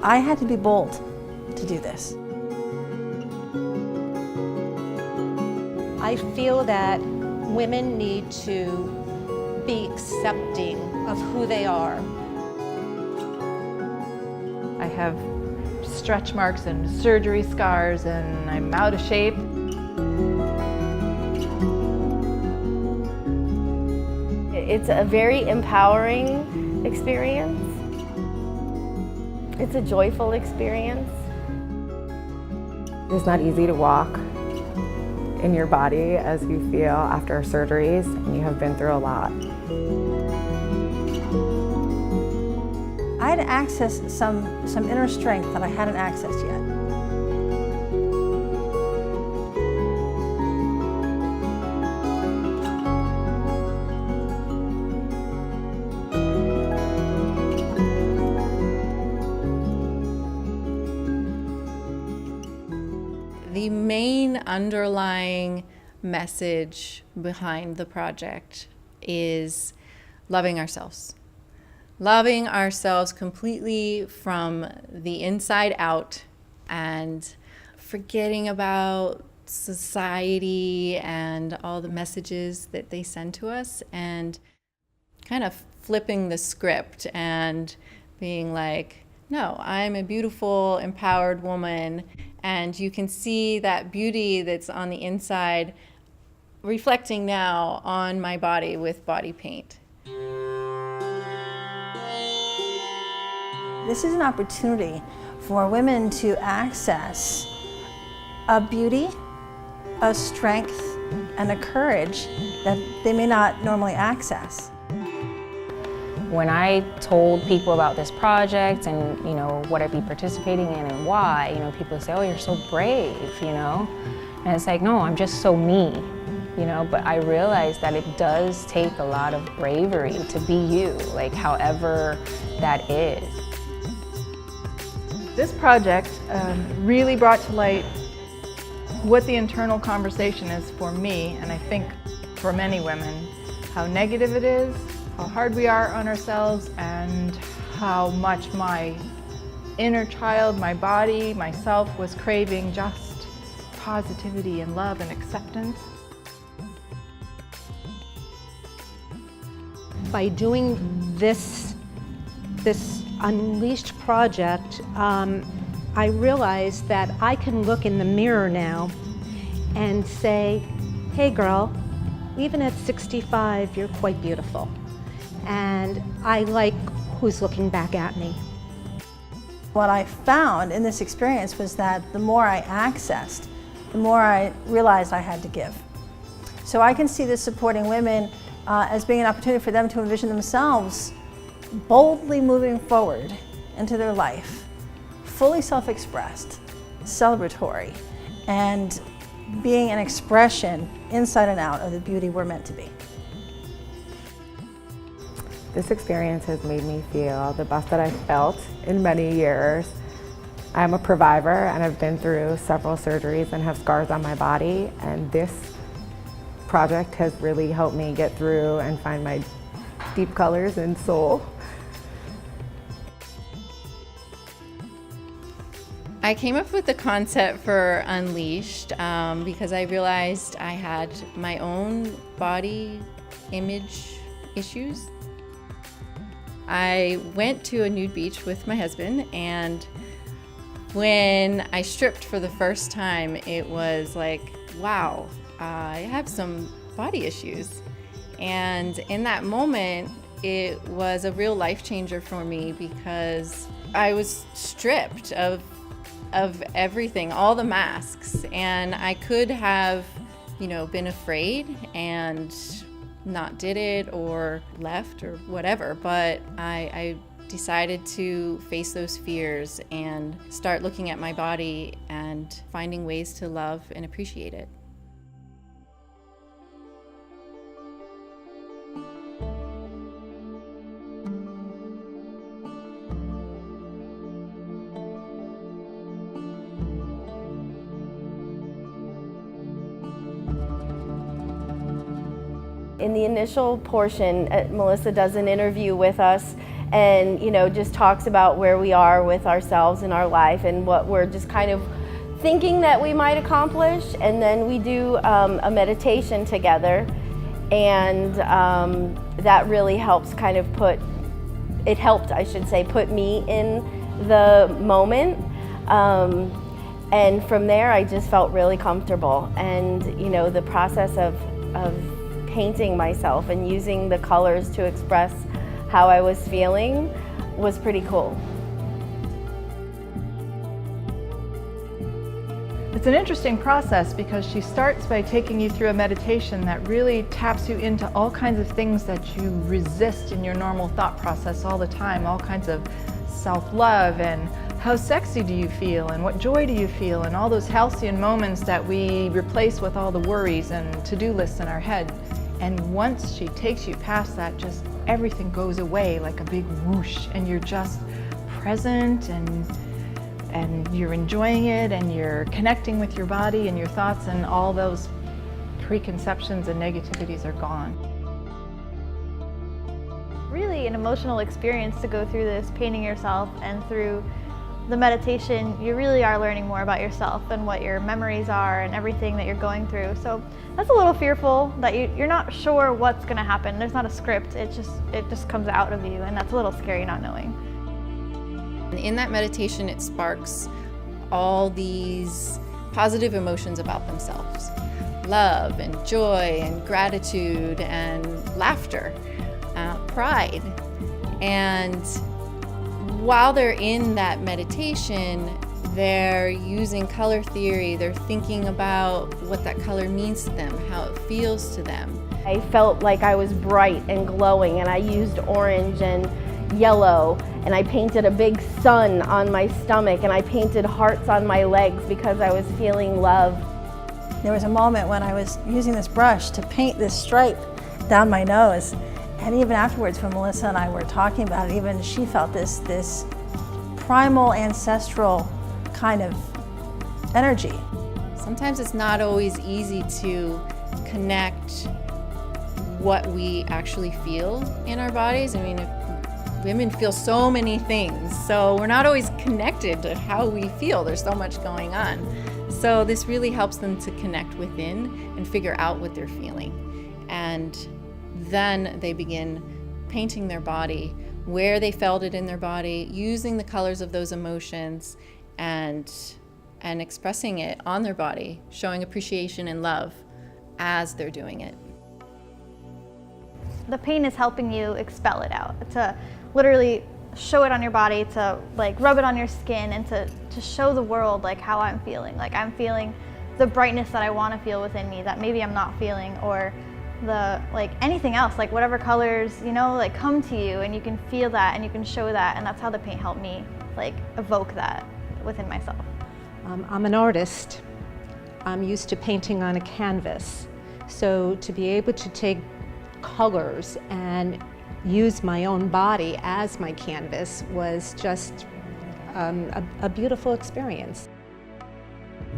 I had to be bold to do this. I feel that women need to be accepting of who they are. I have stretch marks and surgery scars, and I'm out of shape. It's a very empowering experience. It's a joyful experience. It's not easy to walk in your body as you feel after surgeries, and you have been through a lot. I had to access some inner strength that I hadn't accessed yet. The main underlying message behind the project is loving ourselves. Loving ourselves completely from the inside out and forgetting about society and all the messages that they send to us, and kind of flipping the script and being like, no, I'm a beautiful, empowered woman, and you can see that beauty that's on the inside reflecting now on my body with body paint. This is an opportunity for women to access a beauty, a strength, and a courage that they may not normally access. When I told people about this project and, what I'd be participating in and why, people say, oh, you're so brave, And it's like, no, I'm just so me, But I realized that it does take a lot of bravery to be you, however that is. This project really brought to light what the internal conversation is for me, and I think for many women, how negative it is, how hard we are on ourselves, and how much my inner child, my body, myself was craving just positivity and love and acceptance. By doing this Unleashed project, I realized that I can look in the mirror now and say, hey girl, even at 65, you're quite beautiful. And I like who's looking back at me. What I found in this experience was that the more I accessed, the more I realized I had to give. So I can see this supporting women as being an opportunity for them to envision themselves boldly moving forward into their life, fully self-expressed, celebratory, and being an expression inside and out of the beauty we're meant to be. This experience has made me feel the best that I've felt in many years. I'm a survivor, and I've been through several surgeries and have scars on my body, and this project has really helped me get through and find my deep colors and soul. I came up with the concept for Unleashed because I realized I had my own body image issues. I went to a nude beach with my husband, and when I stripped for the first time, it was like, wow, I have some body issues. And in that moment, it was a real life changer for me because I was stripped of everything, all the masks, and I could have, been afraid and not did it or left or whatever, but I decided to face those fears and start looking at my body and finding ways to love and appreciate it. In the initial portion, Melissa does an interview with us, and just talks about where we are with ourselves in our life and what we're just kind of thinking that we might accomplish. And then we do a meditation together, and that really helps kind of put me in the moment. And from there, I just felt really comfortable. And the process of painting myself and using the colors to express how I was feeling was pretty cool. It's an interesting process because she starts by taking you through a meditation that really taps you into all kinds of things that you resist in your normal thought process all the time, all kinds of self-love and how sexy do you feel and what joy do you feel, and all those halcyon moments that we replace with all the worries and to-do lists in our head. And once she takes you past that, just everything goes away like a big whoosh, and you're just present and you're enjoying it, and you're connecting with your body and your thoughts, and all those preconceptions and negativities are gone. Really an emotional experience to go through this, painting yourself, and through the meditation, you really are learning more about yourself and what your memories are and everything that you're going through. So that's a little fearful that you're not sure what's going to happen. There's not a script. It just comes out of you, and that's a little scary not knowing. In that meditation, it sparks all these positive emotions about themselves. Love and joy and gratitude and laughter, pride. And while they're in that meditation, they're using color theory. They're thinking about what that color means to them, how it feels to them. I felt like I was bright and glowing, and I used orange and yellow, and I painted a big sun on my stomach, and I painted hearts on my legs because I was feeling love. There was a moment when I was using this brush to paint this stripe down my nose. And even afterwards, when Melissa and I were talking about it, even she felt this primal, ancestral kind of energy. Sometimes it's not always easy to connect what we actually feel in our bodies. I mean, women feel so many things, so we're not always connected to how we feel. There's so much going on. So this really helps them to connect within and figure out what they're feeling. And then they begin painting their body, where they felt it in their body, using the colors of those emotions and expressing it on their body, showing appreciation and love as they're doing it. The pain is helping you expel it out, to literally show it on your body, to like rub it on your skin, and to show the world like how I'm feeling. Like I'm feeling the brightness that I want to feel within me that maybe I'm not feeling, or the like anything else, like whatever colors, like come to you, and you can feel that and you can show that. And that's how the paint helped me like evoke that within myself. I'm an artist. I'm used to painting on a canvas. So to be able to take colors and use my own body as my canvas was just a beautiful experience.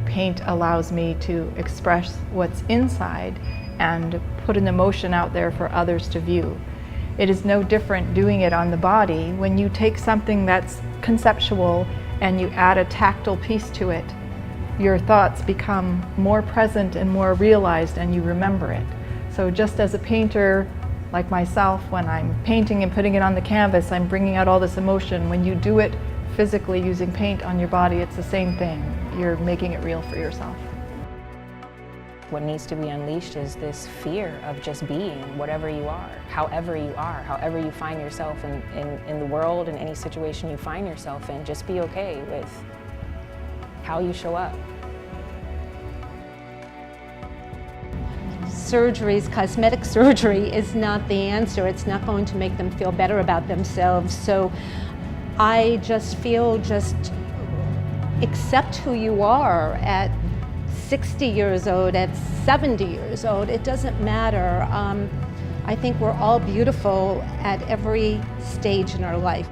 Paint allows me to express what's inside and put an emotion out there for others to view. It is no different doing it on the body. When you take something that's conceptual and you add a tactile piece to it, your thoughts become more present and more realized, and you remember it. So just as a painter like myself, when I'm painting and putting it on the canvas, I'm bringing out all this emotion. When you do it physically using paint on your body, it's the same thing. You're making it real for yourself. What needs to be unleashed is this fear of just being whatever you are, however you find yourself in the world, in any situation you find yourself in. Just be okay with how you show up. Surgeries, cosmetic surgery is not the answer. It's not going to make them feel better about themselves. So I just feel, just accept who you are at 60 years old, at 70 years old. It doesn't matter. I think we're all beautiful at every stage in our life.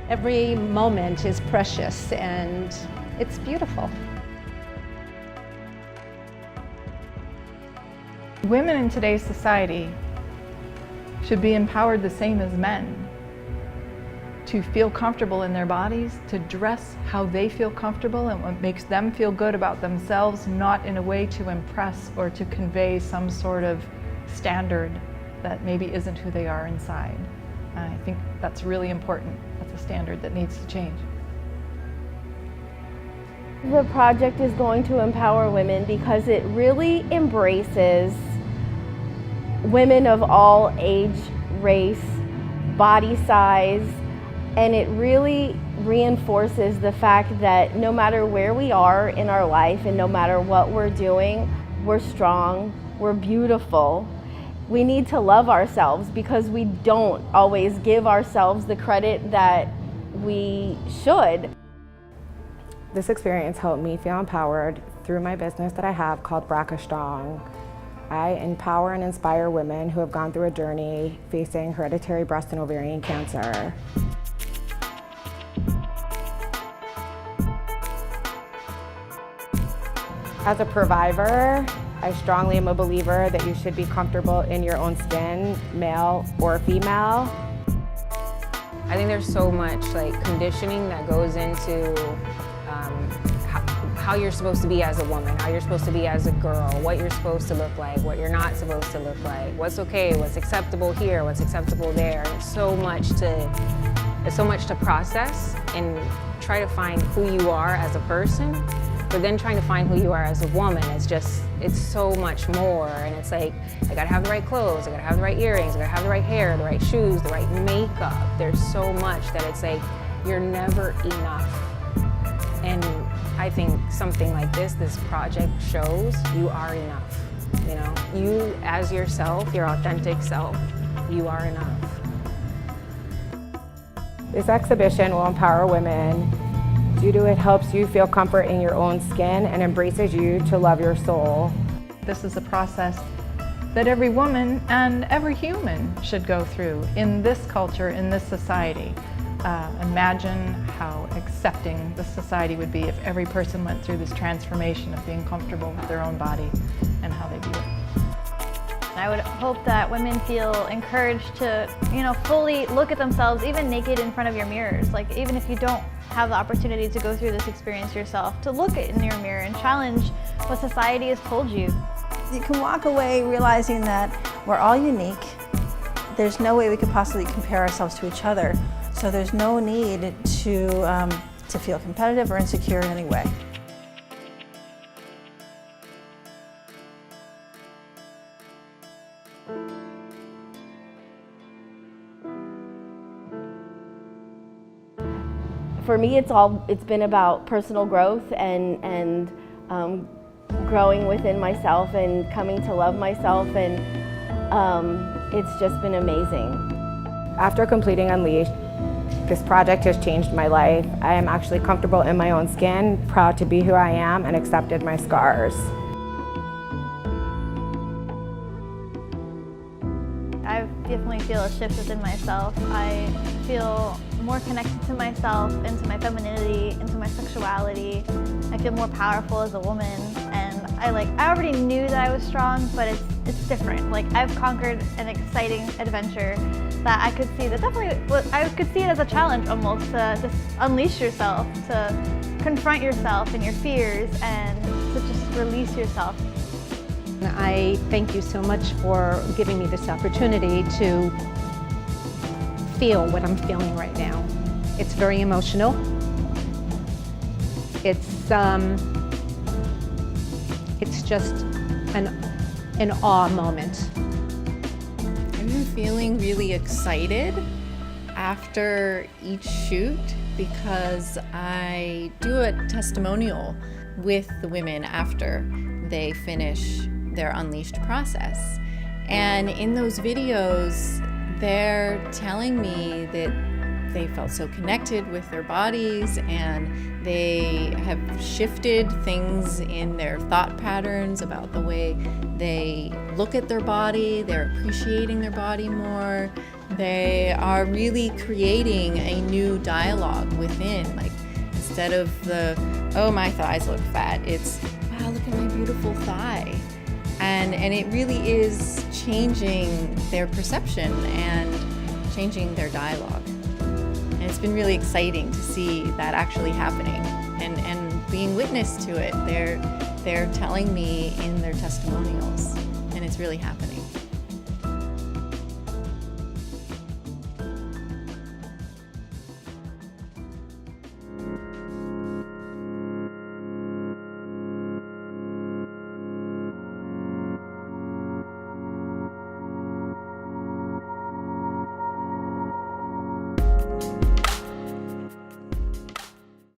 Every moment is precious and it's beautiful. Women in today's society should be empowered the same as men to feel comfortable in their bodies, to dress how they feel comfortable and what makes them feel good about themselves, not in a way to impress or to convey some sort of standard that maybe isn't who they are inside. And I think that's really important. That's a standard that needs to change. The project is going to empower women because it really embraces women of all age, race, body size, and it really reinforces the fact that no matter where we are in our life and no matter what we're doing, we're strong, we're beautiful. We need to love ourselves because we don't always give ourselves the credit that we should. This experience helped me feel empowered through my business that I have called Braca Strong. I empower and inspire women who have gone through a journey facing hereditary breast and ovarian cancer. As a provider, I strongly am a believer that you should be comfortable in your own skin, male or female. I think there's so much like conditioning that goes into how you're supposed to be as a woman, how you're supposed to be as a girl, what you're supposed to look like, what you're not supposed to look like, what's okay, what's acceptable here, what's acceptable there. And it's so much to process and try to find who you are as a person, but then trying to find who you are as a woman it's so much more. And it's like, I gotta have the right clothes, I gotta have the right earrings, I gotta have the right hair, the right shoes, the right makeup. There's so much that it's like, you're never enough. And I think something like this project shows you are enough. You know, you as yourself, your authentic self, you are enough. This exhibition will empower women due to it helps you feel comfort in your own skin and embraces you to love your soul. This is a process that every woman and every human should go through in this culture, in this society. Imagine how accepting this society would be if every person went through this transformation of being comfortable with their own body and how they view it. I would hope that women feel encouraged to, fully look at themselves, even naked in front of your mirrors. Like, even if you don't have the opportunity to go through this experience yourself, to look in your mirror and challenge what society has told you. You can walk away realizing that we're all unique. There's no way we could possibly compare ourselves to each other. So there's no need to feel competitive or insecure in any way. For me, it's been about personal growth and growing within myself and coming to love myself, and it's just been amazing. After completing Unleashed, this project has changed my life. I am actually comfortable in my own skin, proud to be who I am, and accepted my scars. I definitely feel a shift within myself. I feel more connected to myself, into my femininity, into my sexuality. I feel more powerful as a woman, and I already knew that I was strong, but it's different. Like, I've conquered an exciting adventure that I could see that I could see it as a challenge almost, to just unleash yourself, to confront yourself and your fears, and to just release yourself. I thank you so much for giving me this opportunity to feel what I'm feeling right now. It's very emotional. It's just an awe moment. I've been feeling really excited after each shoot because I do a testimonial with the women after they finish their Unleashed process. And in those videos, they're telling me that they felt so connected with their bodies and they have shifted things in their thought patterns about the way they look at their body. They're appreciating their body more. They are really creating a new dialogue within. Like, instead of the, oh, my thighs look fat, it's, wow, look at my beautiful thigh. And it really is changing their perception and changing their dialogue. And it's been really exciting to see that actually happening and being witness to it. They're telling me in their testimonials, and it's really happening.